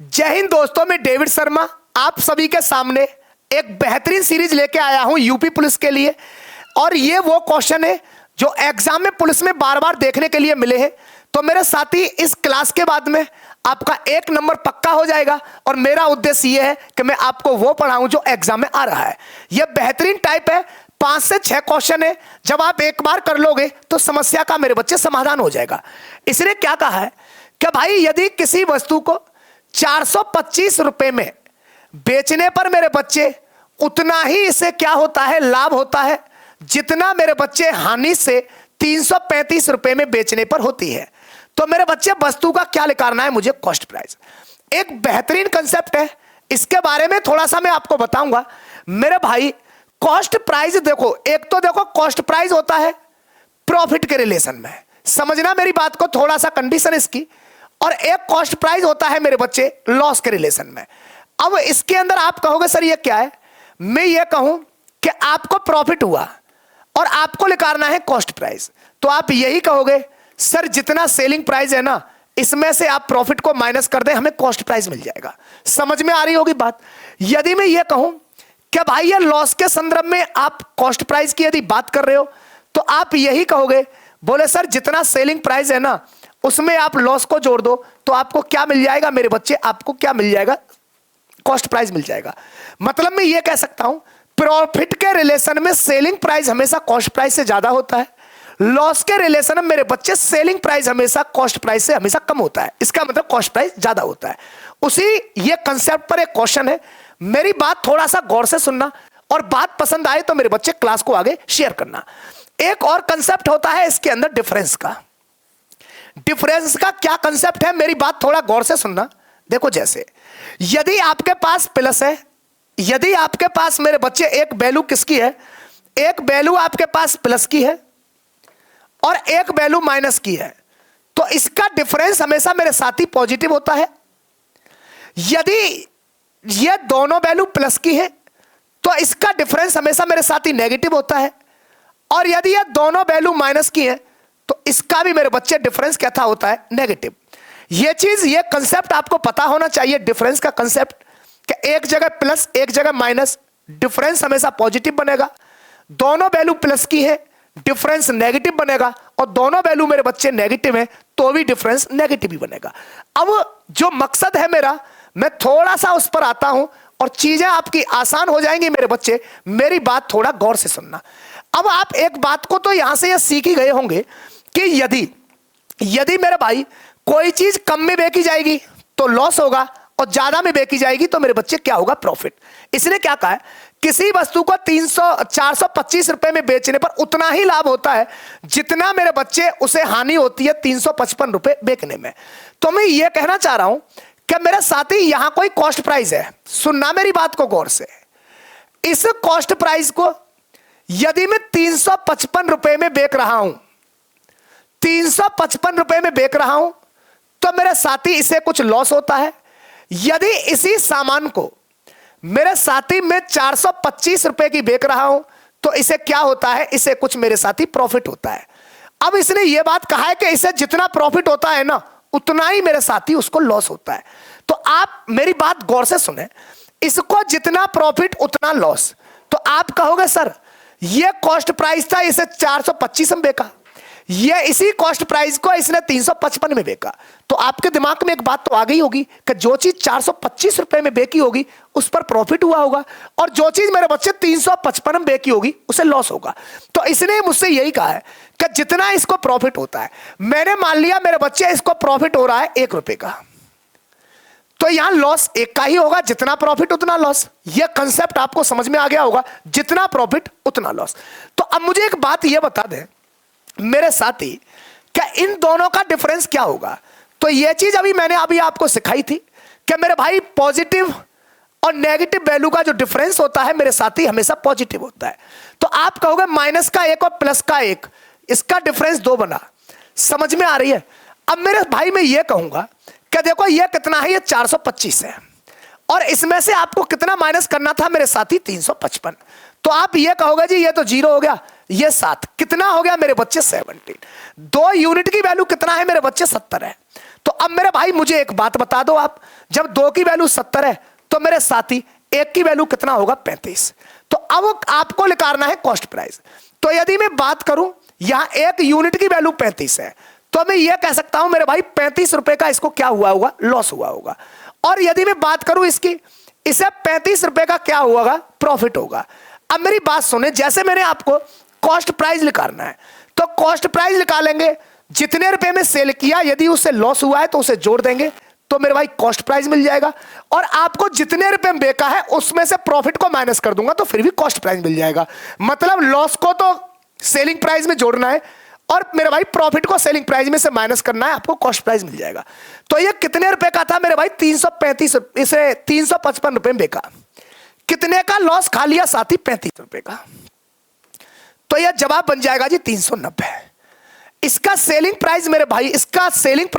जय हिंद दोस्तों, मैं डेविड शर्मा आप सभी के सामने एक बेहतरीन सीरीज लेके आया हूं यूपी पुलिस के लिए। और ये वो क्वेश्चन है जो एग्जाम में पुलिस में बार बार देखने के लिए मिले हैं। तो मेरे साथी, इस क्लास के बाद में आपका 1 नंबर पक्का हो जाएगा और मेरा उद्देश्य ये है कि मैं आपको वो पढ़ाऊं जो एग्जाम में आ रहा है। यह बेहतरीन टाइप है, 5 से 6 क्वेश्चन है। जब आप एक बार कर लोगे तो समस्या का मेरे बच्चे समाधान हो जाएगा। इसने क्या कहा है कि भाई यदि किसी वस्तु को 425 रुपए में बेचने पर मेरे बच्चे उतना ही इसे क्या होता है, लाभ होता है, जितना मेरे बच्चे हानि से 335 रुपए में बेचने पर होती है। तो मेरे बच्चे वस्तु का क्या निकालना है मुझे, कॉस्ट प्राइस। एक बेहतरीन कंसेप्ट है, इसके बारे में थोड़ा सा मैं आपको बताऊंगा मेरे भाई। कॉस्ट प्राइस देखो, एक तो देखो कॉस्ट प्राइस होता है प्रॉफिट के रिलेशन में, समझना मेरी बात को, थोड़ा सा कंडीशन इसकी। और एक कॉस्ट प्राइस होता है मेरे बच्चे लॉस के रिलेशन में। अब इसके अंदर आप कहोगे सर ये क्या है, मैं ये कहूं कि आपको प्रॉफिट हुआ और आपको निकालना है कॉस्ट प्राइस। तो आप यही कहोगे सर जितना सेलिंग प्राइस है ना, इसमें से आप प्रॉफिट को माइनस कर दें, हमें कॉस्ट प्राइस मिल जाएगा। समझ में आ रही होगी बात। यदि मैं ये कहूं कि भाई ये लॉस के संदर्भ में आप कॉस्ट प्राइस की यदि बात कर रहे हो, तो आप यही कहोगे, बोले सर जितना सेलिंग प्राइस है ना उसमें आप लॉस को जोड़ दो तो आपको क्या मिल जाएगा मेरे बच्चे, आपको क्या मिल जाएगा, कॉस्ट प्राइस मिल जाएगा। मतलब मैं ये कह सकता हूं प्रॉफिट के रिलेशन में सेलिंग प्राइस हमेशा कॉस्ट प्राइस से ज्यादा होता है, लॉस के रिलेशन में मेरे बच्चे सेलिंग प्राइस हमेशा कॉस्ट प्राइस से हमेशा कम होता है। इसका मतलब कॉस्ट प्राइस ज्यादा होता है। उसी ये कंसेप्ट पर एक क्वेश्चन है, मेरी बात थोड़ा सा गौर से सुनना और बात पसंद आए तो मेरे बच्चे क्लास को आगे शेयर करना। एक और कंसेप्ट होता है इसके अंदर डिफरेंस का। डिफरेंस का क्या कंसेप्ट है, मेरी बात थोड़ा गौर से सुनना। देखो जैसे यदि आपके पास प्लस है, यदि आपके पास मेरे बच्चे एक वैल्यू किसकी है, एक वैल्यू आपके पास प्लस की है और एक वैल्यू माइनस की है, तो इसका डिफरेंस हमेशा मेरे साथी पॉजिटिव होता है। यदि ये दोनों वैल्यू प्लस की है तो इसका डिफरेंस हमेशा मेरे साथी नेगेटिव होता है। और यदि ये दोनों वैल्यू माइनस की है तो इसका भी मेरे बच्चे डिफरेंस कैसा होता है, नेगेटिव। ये चीज, ये कंसेप्ट आपको पता होना चाहिए डिफरेंस का कंसेप्ट, कि एक जगह प्लस एक जगह माइनस, डिफरेंस हमेशा पॉजिटिव बनेगा। दोनों वैल्यू प्लस की है, डिफरेंस नेगेटिव बनेगा, और दोनों वैल्यू मेरे बच्चे नेगेटिव है तो भी डिफरेंस नेगेटिव ही बनेगा। अब जो मकसद है मेरा, मैं थोड़ा सा उस पर आता हूं और चीजें आपकी आसान हो जाएंगी मेरे बच्चे, मेरी बात थोड़ा गौर से सुनना। अब आप एक बात को तो यहां से ये सीख ही गए होंगे कि यदि मेरे भाई कोई चीज कम में बेची जाएगी तो लॉस होगा और ज्यादा में बेची जाएगी तो मेरे बच्चे क्या होगा, प्रॉफिट। इसने क्या कहा है, किसी वस्तु को 425 रुपए में बेचने पर उतना ही लाभ होता है जितना मेरे बच्चे उसे हानि होती है 355 रुपए बेचने में। तो मैं ये कहना चाह रहा हूं कि मेरे साथी यहां कोई कॉस्ट प्राइस है, सुनना मेरी बात को गौर से। इस कॉस्ट प्राइस को यदि मैं 355 रुपए में बेच रहा हूं, 355 रुपए में बेच रहा हूं, तो मेरे साथी इसे कुछ लॉस होता है। यदि इसी सामान को मेरे साथी में 425 रुपए की बेच रहा हूं तो इसे क्या होता है, इसे कुछ मेरे साथी प्रॉफिट होता है। अब इसने यह बात कहा है कि इसे जितना प्रॉफिट होता है ना उतना ही मेरे साथी उसको लॉस होता है। तो आप मेरी बात गौर से सुने, इसको जितना प्रॉफिट उतना लॉस। तो आप कहोगे सर ये कॉस्ट प्राइस था, इसे 425 में बेचा, ये इसी कॉस्ट प्राइस को इसने 355 में बेचा। तो आपके दिमाग में एक बात तो आ गई होगी कि जो चीज 425 रुपए में बेची होगी उस पर प्रॉफिट हुआ होगा, और जो चीज मेरे बच्चे 355 में बेची होगी उसे लॉस होगा। तो इसने मुझसे यही कहा है कि जितना इसको प्रॉफिट होता है, मैंने मान लिया मेरे बच्चे इसको प्रॉफिट हो रहा है 1 रुपए का, तो यहां लॉस 1 का ही होगा, जितना प्रॉफिट उतना लॉस। यह कंसेप्ट आपको समझ में आ गया होगा, जितना प्रॉफिट उतना लॉस। तो अब मुझे एक बात यह बता दें मेरे साथी, क्या इन दोनों का डिफरेंस क्या होगा। तो यह चीज मैंने अभी आपको सिखाई थी कि मेरे भाई पॉजिटिव और नेगेटिव वैल्यू का जो डिफरेंस होता है मेरे साथी हमेशा पॉजिटिव होता है। तो आप कहोगे माइनस का 1 और प्लस का 1, इसका डिफरेंस 2 बना। समझ में आ रही है। अब मेरे भाई मैं ये कहूंगा कि देखो ये कितना है, ये 425 है और इसमें से आपको कितना माइनस करना था मेरे साथी, 355। तो आप ये कहोगे जी ये तो 0 हो गया, ये 7 कितना हो गया मेरे बच्चे, 17। 2 यूनिट की वैल्यू कितना है मेरे बच्चे, 70 है। तो अब मेरे भाई मुझे एक बात बता दो आप, जब 2 की वैल्यू 70 है तो मेरे साथी 1 की वैल्यू कितना होगा? 35। तो अब आपको निकालना है कॉस्ट प्राइस। तो यदि मैं बात करूं यहां 1 यूनिट की वैल्यू 35 है, तो मैं यह कह सकता हूं मेरे भाई 35 रुपए का इसको क्या हुआ होगा? लॉस हुआ होगा। और यदि मैं बात करूं इसकी, इसे 35 रुपए का क्या होगा? प्रॉफिट होगा। अब मेरी बात सुने, जैसे मैंने आपको कॉस्ट प्राइस निकालना है, तो कॉस्ट प्राइस निकालेंगे, जितने रुपए में सेल किया यदि उससे लॉस हुआ है तो उसे जोड़ देंगे, तो मेरे भाई कॉस्ट प्राइस मिल जाएगा। और आपको जितने रुपए में बेचा है उसमें से प्रॉफिट को माइनस कर दूंगा तो फिर भी कॉस्ट प्राइस मिल जाएगा। मतलब लॉस को तो सेलिंग प्राइस में जोड़ना है और मेरे भाई प्रॉफिट को सेलिंग प्राइस में से माइनस करना है, आपको कॉस्ट प्राइस मिल जाएगा। तो ये कितने रुपए का था मेरे भाई? 335, इसे 355 रुपए में बेचा। कितने का लॉस खा लिया साथी? 35 रुपए का। तो यह जवाब बन जाएगा जी 390। इसका सेलिंग प्राइस मेरे भाई, इसका सेलिंग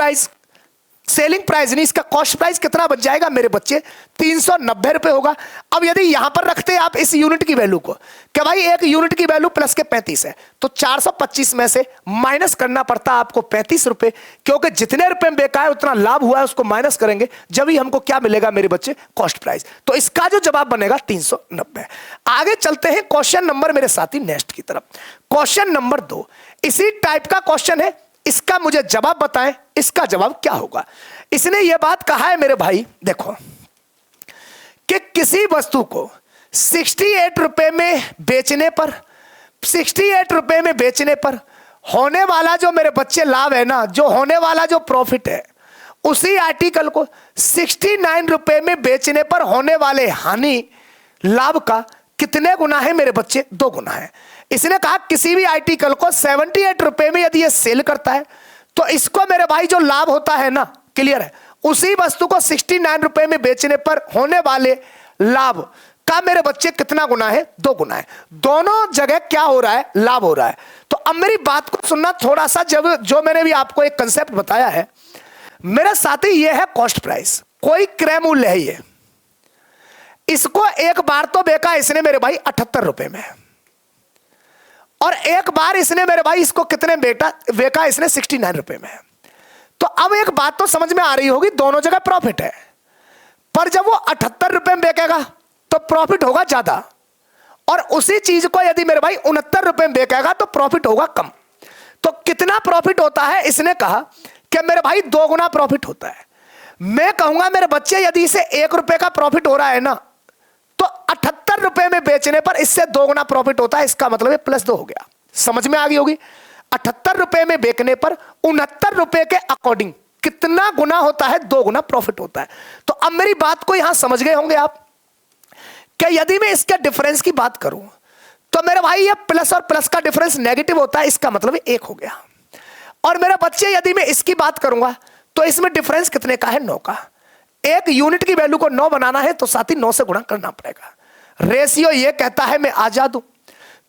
प्राइस नहीं, इसका कॉस्ट प्राइस कितना बच जाएगा मेरे बच्चे? 390 रुपए होगा। अब यदि यहां पर रखते हैं आप इस यूनिट की वैल्यू को, क्या भाई 1 यूनिट की वैल्यू प्लस के 35 है, तो 425 में से माइनस करना पड़ता है आपको 35 रुपए, क्योंकि जितने रुपए में बेचा है उतना लाभ हुआ है, उसको माइनस करेंगे जब ही हमको क्या मिलेगा मेरे बच्चे? Cost price. तो इसका जो जवाब बनेगा 390। आगे चलते हैं क्वेश्चन नंबर मेरे साथी नेक्स्ट की तरफ। क्वेश्चन नंबर 2 इसी टाइप का क्वेश्चन है, इसका मुझे जवाब बताएं, इसका जवाब क्या होगा? इसने यह बात कहा है मेरे भाई, देखो कि किसी वस्तु को 68 रुपए में बेचने पर, 68 रुपए में बेचने पर होने वाला जो मेरे बच्चे लाभ है ना, जो होने वाला जो प्रॉफिट है, उसी आर्टिकल को 69 रुपए में बेचने पर होने वाले हानि लाभ का कितने गुना है मेरे बच्चे? 2 गुना है। इसने कहा किसी भी आर्टिकल को 78 रुपए में यदि ये सेल करता है तो इसको मेरे भाई जो लाभ होता है ना, क्लियर है, उसी वस्तु को 69 रुपए में बेचने पर होने वाले लाभ का मेरे बच्चे कितना गुना है? 2 गुना है। दोनों जगह क्या हो रहा है? लाभ हो रहा है। तो अब मेरी बात को सुनना थोड़ा सा, जब जो मैंने भी आपको एक कंसेप्ट बताया है मेरे साथी, ये है कॉस्ट प्राइस, कोई क्रय मूल्य है ये। इसको एक बार तो बेचा इसने मेरे भाई 78 रुपए में, और एक बार इसने मेरे भाई इसको कितने बेचा इसने? 69 रुपए में। तो अब एक बात तो समझ में आ रही होगी, दोनों जगह प्रॉफिट है, पर जब वो 78 रुपए में बेचेगा तो प्रॉफिट होगा ज्यादा, और उसी चीज को यदि मेरे भाई 69 रुपए में बेचेगा तो प्रॉफिट होगा कम। तो कितना प्रॉफिट होता है? इसने कहा कि मेरे भाई 2 गुना प्रॉफिट होता है। मैं कहूंगा मेरे बच्चे यदि इसे 1 रुपए का प्रॉफिट हो रहा है ना, तो 78 रुपए में बेचने पर इससे 2 गुना प्रॉफिट होता है। इसका मतलब +2 हो गया। समझ में आ गई होगी? 78 रुपए में बेचने पर 69 रुपए के अकॉर्डिंग कितना गुना होता है? 2 गुना प्रॉफिट होता है। तो अब मेरी बात को यहां समझ गए होंगे आप कि यदि मैं इसके डिफरेंस की बात करूं तो मेरे भाई ये प्लस और प्लस का डिफरेंस नेगेटिव होता है, इसका मतलब 1 हो गया। और मेरे बच्चे यदि मैं इसकी बात करूंगा तो इसमें डिफरेंस कितने का है? 9 का। 1 यूनिट की वैल्यू को 9 बनाना है तो साथ ही 9 से गुणा करना पड़ेगा। रेशियो ये कहता है मैं आजाद हूं,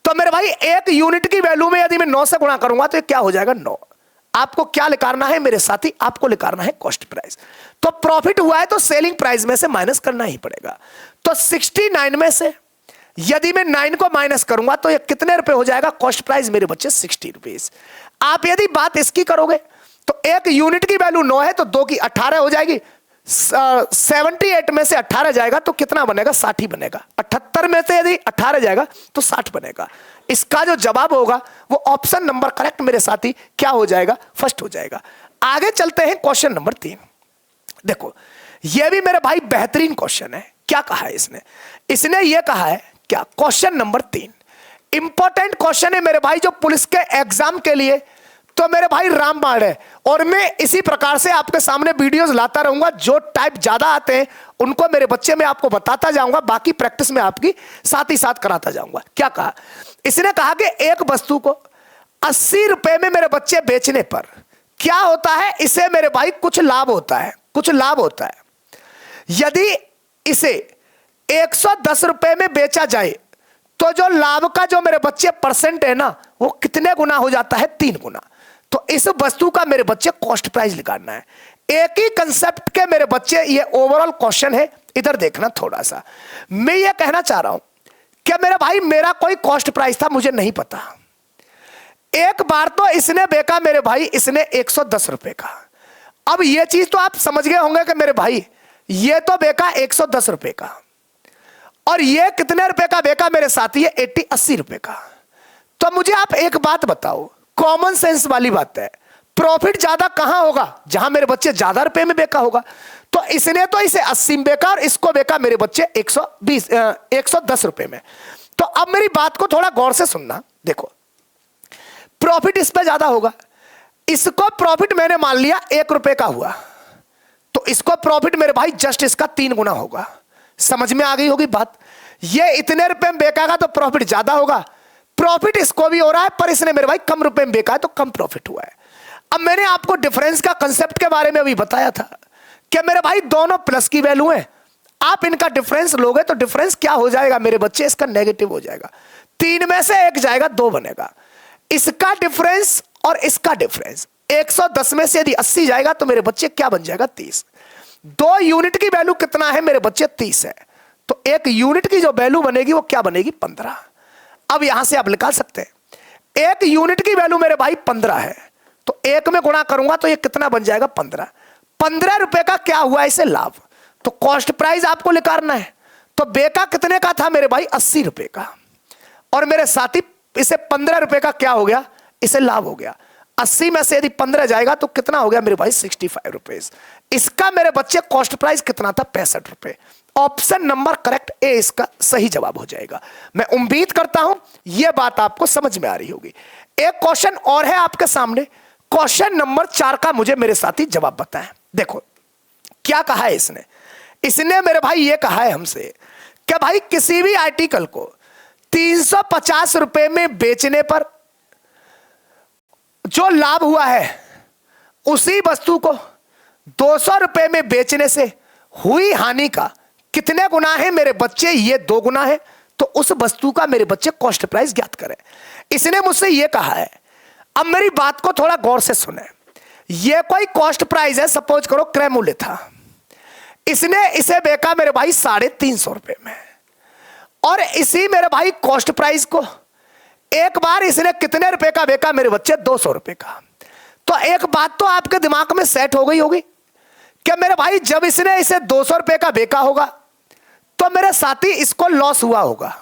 तो मेरे भाई 1 यूनिट की वैल्यू में यदि मैं 9 से गुणा करूंगा तो ये क्या हो जाएगा? 9। आपको क्या निकालना है मेरे साथी? आपको निकालना है कॉस्ट प्राइस। तो प्रॉफिट हुआ है तो सेलिंग प्राइस में से माइनस करना ही पड़ेगा। तो 69 में से यदि मैं 9 को माइनस करूंगा तो ये कितने रुपए हो जाएगा? कॉस्ट प्राइस मेरे बच्चे 60 रुपीज। आप यदि बात इसकी करोगे तो 1 यूनिट की वैल्यू 9 है तो 2 की 18 हो जाएगी। 78 में से 18 जाएगा तो कितना बनेगा? 60 ही बनेगा। 78 में से यदि 18 जाएगा तो 60 बनेगा। इसका जो जवाब होगा वो ऑप्शन नंबर करेक्ट मेरे साथी क्या हो जाएगा? फर्स्ट हो जाएगा। आगे चलते हैं क्वेश्चन नंबर 3। देखो ये भी मेरे भाई बेहतरीन क्वेश्चन है। क्या कहा है इसने ये कहा है क्या? क्वेश्चन नंबर 3 इंपॉर्टेंट क्वेश्चन है मेरे भाई, जो पुलिस के एग्जाम के लिए तो मेरे भाई रामबाण है। और मैं इसी प्रकार से आपके सामने वीडियोस लाता रहूंगा। जो टाइप ज्यादा आते हैं उनको मेरे बच्चे में आपको बताता जाऊंगा, बाकी प्रैक्टिस में आपकी साथ ही साथ कराता जाऊंगा। क्या कहा इसने? कहा कि एक वस्तु को 80 रुपए में मेरे बच्चे बेचने पर क्या होता है? इसे मेरे भाई कुछ लाभ होता है, कुछ लाभ होता है। यदि इसे 110 रुपए में बेचा जाए तो जो लाभ का जो मेरे बच्चे परसेंट है ना, वो कितने गुना हो जाता है? 3 गुना। तो इस वस्तु का मेरे बच्चे कॉस्ट प्राइस निकालना है। एक ही कंसेप्ट के मेरे बच्चे ये ओवरऑल क्वेश्चन है। इधर देखना थोड़ा सा, मैं ये कहना चाह रहा हूं कि मेरे भाई मेरा कोई कॉस्ट प्राइस था मुझे नहीं पता। एक बार तो इसने बेचा मेरे भाई, इसने 110 रुपए का, अब ये चीज तो आप समझ गए होंगे कि मेरे भाई ये तो बेका 110 रुपए का, और ये कितने रुपए का बेका मेरे साथी है 80 रुपए का। तो मुझे आप एक बात बताओ, कॉमन सेंस वाली बात है, प्रॉफिट ज्यादा कहां होगा? जहां मेरे बच्चे ज्यादा रुपए में बेका होगा। तो इसने तो इसे 80 में बेका और इसको बेका मेरे बच्चे 110 रुपए में। तो अब मेरी बात को थोड़ा गौर से सुनना, देखो प्रॉफिट इस पे ज्यादा होगा, इसको प्रॉफिट मैंने मान लिया 1 रुपए का हुआ, तो इसको प्रॉफिट मेरे भाई जस्ट इसका 3 गुना होगा। समझ में आ गई होगी बात? ये इतने रुपए में बेचेगा तो प्रॉफिट ज्यादा होगा, प्रॉफिट इसको भी हो रहा है, पर इसने मेरे भाई कम रुपए में बेचा है तो कम प्रॉफिट हुआ है। अब मैंने आपको डिफरेंस का कंसेप्ट के बारे में अभी बताया था कि मेरे भाई दोनों प्लस की वैल्यू है, आप इनका डिफरेंस लोगे तो डिफरेंस क्या हो जाएगा मेरे बच्चे? इसका नेगेटिव हो जाएगा। 3 में से 1 जाएगा, 2 बनेगा। इसका डिफरेंस और इसका डिफरेंस 110 में से यदि 80 जाएगा तो मेरे बच्चे क्या बन जाएगा? 30। 2 यूनिट की वैल्यू कितना है मेरे बच्चे? 30 है। तो 1 यूनिट की जो वैल्यू बनेगी वो क्या बनेगी? 15। अब यहां से आप निकाल सकते हैं 1 यूनिट की वैल्यू मेरे भाई 15 है, तो 1 में गुणा करूंगा तो ये कितना बन जाएगा? 15। 15 रुपए का क्या हुआ इसे? लाभ। तो कॉस्ट प्राइस आपको निकालना है, तो बेका कितने का था मेरे भाई? 80 रुपए का, और मेरे साथी इसे 15 रुपए का क्या हो गया? इसे लाभ हो गया। 80 में से यदि 15 जाएगा तो कितना हो गया मेरे भाई? 65 रुपीज। इसका मेरे बच्चे कॉस्ट प्राइस कितना था? 65 रुपए। ऑप्शन नंबर करेक्ट ए इसका सही जवाब हो जाएगा। मैं उम्मीद करता हूं यह बात आपको समझ में आ रही होगी। एक क्वेश्चन और है आपके सामने, क्वेश्चन नंबर 4 का मुझे मेरे साथी जवाब बताएं। देखो क्या कहा है इसने। इसने मेरे भाई ये कहा है हमसे कि भाई किसी भी आर्टिकल को 350 रुपए में बेचने पर जो लाभ हुआ है उसी वस्तु को 200 रुपए में बेचने से हुई हानि का कितने गुना है मेरे बच्चे? ये 2 गुना है। तो उस वस्तु का मेरे बच्चे कॉस्ट प्राइस ज्ञात करें। इसने मुझसे ये कहा है। अब मेरी बात को थोड़ा गौर से सुने। ये कोई कॉस्ट प्राइस है, सपोज करो क्रय मूल्य था, इसने इसे बेचा मेरे भाई 350 रुपए में, और इसी मेरे भाई कॉस्ट प्राइस को एक बार इसने कितने रुपए का बेचा मेरे बच्चे? 200 रुपए का। तो एक बात तो आपके दिमाग में सेट हो गई होगी कि मेरे भाई जब इसने इसे 200 रुपए का बेचा होगा तो मेरे साथी इसको लॉस हुआ होगा,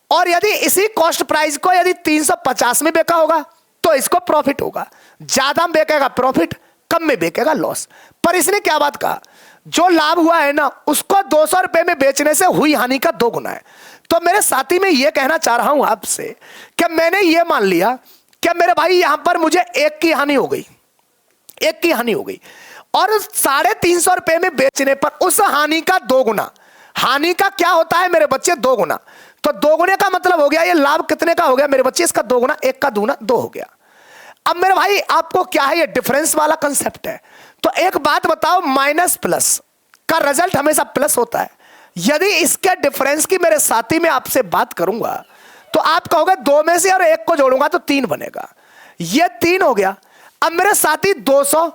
और यदि इसी कॉस्ट प्राइस को यदि 350 में बेचा होगा तो इसको प्रॉफिट होगा। ज्यादा में बेचेगा प्रॉफिट, कम में बेचेगा लॉस। पर इसने क्या बात कहा? जो लाभ हुआ है ना उसको 200 रुपए में बेचने से हुई हानि का 2 गुना है। तो मेरे साथी मैं ये कहना चाह रहा हूं आपसे कि मैंने ये मान लिया कि मेरे भाई यहां पर मुझे 1 की हानि हो गई, 1 की हानि हो गई, और 350 रुपए में बेचने पर उस हानि का 2 गुना। हानि का क्या होता है मेरे बच्चे? 2 गुना। तो 2 गुने का मतलब हो गया ये लाभ कितने का हो गया मेरे बच्चे? इसका 2 गुना, 1 का दूना 2 हो गया। अब मेरे भाई आपको क्या है, ये डिफरेंस वाला कंसेप्ट है। तो एक बात बताओ, माइनस प्लस का रिजल्ट हमेशा प्लस होता है। यदि इसके डिफरेंस की मेरे साथी में आपसे बात करूंगा तो आप कहोगे 2 में से और 1 को जोड़ूंगा तो 3 बनेगा। ये 3 हो गया। अब मेरे साथी 200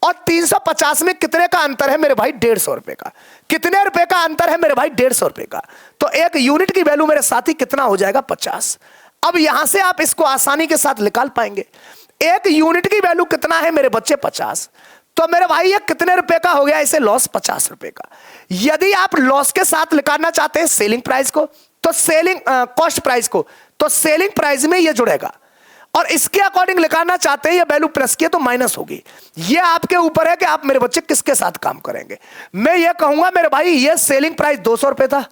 और 350 में कितने का अंतर है मेरे भाई? 150 रुपए का। कितने रुपए का अंतर है मेरे भाई? 150 रुपए का। तो 1 यूनिट की वैल्यू मेरे साथी कितना हो जाएगा? 50। अब यहां से आप इसको आसानी के साथ निकाल पाएंगे। 1 यूनिट की वैल्यू कितना है मेरे बच्चे? 50। तो मेरे भाई ये कितने रुपए का हो गया? इसे लॉस 50 रुपए का। यदि आप लॉस के साथ निकालना चाहते हैं सेलिंग प्राइस को, तो सेलिंग कॉस्ट प्राइस को, तो सेलिंग प्राइस में ये जुड़ेगा, और इसके अकॉर्डिंग निकालना चाहते हैं ये वैल्यू प्लस की है तो माइनस होगी। ये आपके ऊपर है कि आप मेरे बच्चे किसके साथ काम करेंगे। मैं ये कहूंगा मेरे भाई ये सेलिंग प्राइस 200 रुपए था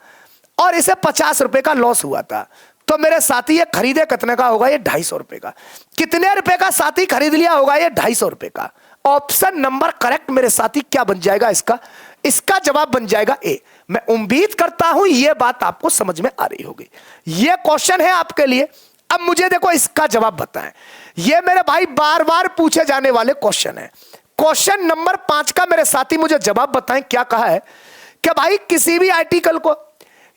और इसे 50 रुपए का लॉस हुआ था, तो मेरे साथी ये खरीदे कितने का होगा? ये 250 रुपए का। कितने रुपए का साथी खरीद लिया होगा? ये 250 रुपए का। ऑप्शन नंबर करेक्ट मेरे साथी क्या बन जाएगा? इसका जवाब बन जाएगा ए। मैं उम्मीद करता हूं यह बात आपको समझ में आ रही होगी। यह क्वेश्चन है आपके लिए। अब मुझे देखो इसका जवाब बताएं। यह मेरे भाई बार बार पूछे जाने वाले क्वेश्चन है। क्वेश्चन नंबर 5 का मेरे साथी मुझे जवाब बताएं। क्या कहा है कि भाई किसी भी आर्टिकल को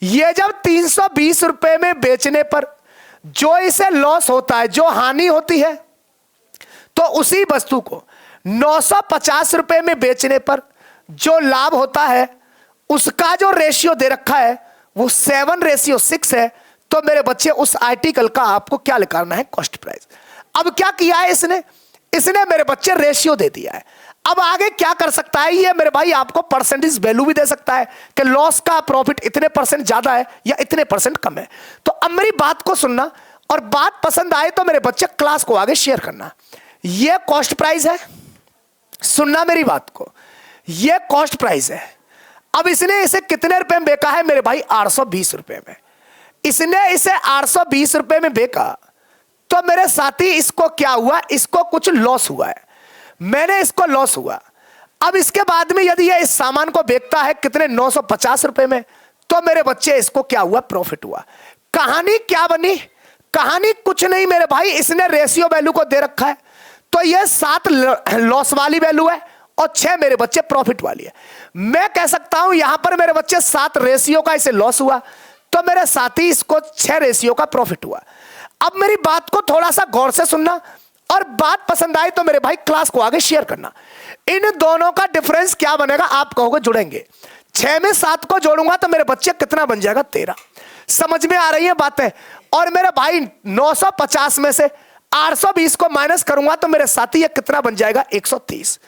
यह जब 320 रुपए में बेचने पर जो इसे लॉस होता है, जो हानि होती है, तो उसी वस्तु को 950 रुपए में बेचने पर जो लाभ होता है उसका जो रेशियो दे रखा है वो 7:6 है। तो मेरे बच्चे उस आर्टिकल का आपको क्या निकालना है? Cost price. अब क्या किया है इसने मेरे बच्चे रेशियो दे दिया है। अब आगे क्या कर सकता है ये मेरे भाई, आपको परसेंटेज वैल्यू भी दे सकता है कि लॉस का प्रॉफिट इतने परसेंट ज्यादा है या इतने परसेंट कम है। तो अब मेरी बात को सुनना, और बात पसंद आए तो मेरे बच्चे क्लास को आगे शेयर करना। ये कॉस्ट प्राइस है, सुनना मेरी बात को, ये कॉस्ट प्राइस है। अब इसने इसे कितने रुपए में बेचा है मेरे भाई? 820 रुपए में। इसने इसे 820 रुपए में बेचा, तो मेरे साथी इसको क्या हुआ? इसको कुछ लॉस हुआ है, मैंने इसको लॉस हुआ। अब इसके बाद में यदि ये इस सामान को बेचता है कितने? 950 रुपए में, तो मेरे बच्चे इसको क्या हुआ? प्रॉफिट हुआ। कहानी क्या बनी? कहानी कुछ नहीं मेरे भाई, इसने रेशियो वैल्यू को दे रखा है, तो ये 7 लॉस वाली वैल्यू है और 6 मेरे बच्चे प्रॉफिट वाली है। मैं कह सकता हूं यहां पर मेरे बच्चे 7 रेशियो का इसे लॉस हुआ, तो मेरे साथी इसको 6 रेशियो का प्रॉफिट हुआ। अब मेरी बात को थोड़ा सा गौर से सुनना, और बात पसंद आई तो मेरे भाई क्लास को आगे शेयर करना। इन दोनों का डिफरेंस क्या बनेगा? आप कहोगे जुड़ेंगे, 6 में 7 को जोड़ूंगा तो मेरे बच्चे कितना बन जाएगा? 13। समझ में आ रही है बातें? और मेरे भाई 950 में से 820 को माइनस करूंगा तो मेरे साथी ये कितना बन जाएगा? 130।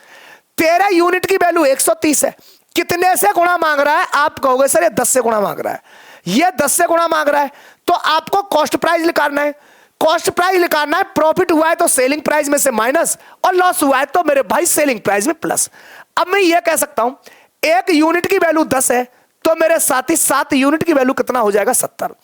13 यूनिट की वैल्यू 130 है। कितने से गुणा मांग रहा है? आप कहोगे सर ये 10 से गुणा मांग रहा है, ये 10 से गुणा मांग रहा है। तो आपको कॉस्ट प्राइस निकालना है, कॉस्ट प्राइस निकालना है। प्रॉफिट हुआ है तो सेलिंग प्राइस में से माइनस, और लॉस हुआ है तो मेरे भाई सेलिंग प्राइस में प्लस। अब मैं ये कह सकता हूं 1 यूनिट की वैल्यू 10 है, तो मेरे साथी 7 यूनिट की वैल्यू कितना हो जाएगा? 70।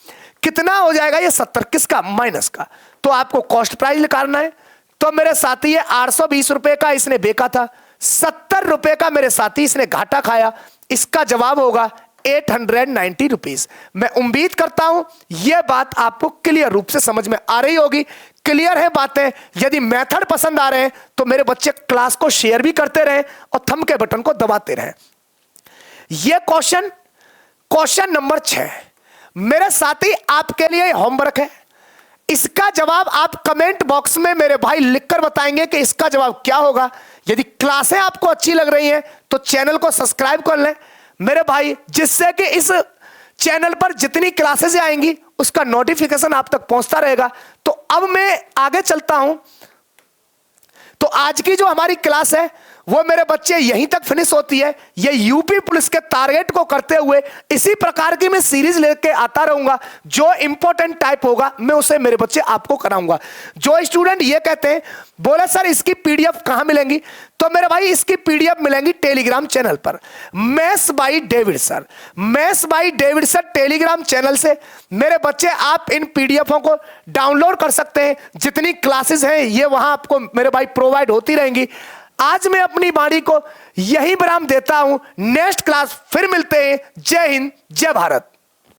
कितना हो जाएगा ये? 70 किसका? माइनस का। तो आपको कॉस्ट प्राइस निकालना है। तो मेरे साथी ये 820 रुपए का इसने बेचा था, 70 रुपए का मेरे साथी इसने घाटा खाया। इसका जवाब होगा 890 रुपीज। मैं उम्मीद करता हूं यह बात आपको क्लियर रूप से समझ में आ रही होगी। क्लियर है बातें? यदि मेथड पसंद आ रहे हैं तो मेरे बच्चे क्लास को शेयर भी करते रहें और थंब के बटन को दबाते रहें। यह क्वेश्चन नंबर 6 मेरे साथी आपके लिए होमवर्क है। इसका जवाब आप कमेंट बॉक्स में मेरे भाई लिखकर बताएंगे कि इसका जवाब क्या होगा। यदि क्लासें आपको अच्छी लग रही हैं तो चैनल को सब्सक्राइब कर लें मेरे भाई, जिससे कि इस चैनल पर जितनी क्लासेस आएंगी उसका नोटिफिकेशन आप तक पहुंचता रहेगा। तो अब मैं आगे चलता हूं। तो आज की जो हमारी क्लास है वो मेरे बच्चे यहीं तक फिनिश होती है। ये यूपी पुलिस के टारगेट को करते हुए इसी प्रकार की मैं सीरीज लेके आता रहूंगा। जो इंपॉर्टेंट टाइप होगा मैं उसे मेरे बच्चे आपको कराऊंगा। जो स्टूडेंट ये कहते हैं बोले सर इसकी पीडीएफ कहां मिलेंगी, तो मेरे भाई इसकी पीडीएफ मिलेंगी टेलीग्राम चैनल पर, maths by David sir. Maths by David sir Telegram channel से मेरे बच्चे आप इन पीडीएफों को डाउनलोड कर सकते हैं। जितनी क्लासेस हैं ये वहां आपको मेरे भाई प्रोवाइड होती रहेंगी। आज मैं अपनी वाणी को यहीं विराम देता हूं। नेक्स्ट क्लास फिर मिलते हैं। जय हिंद, जय भारत।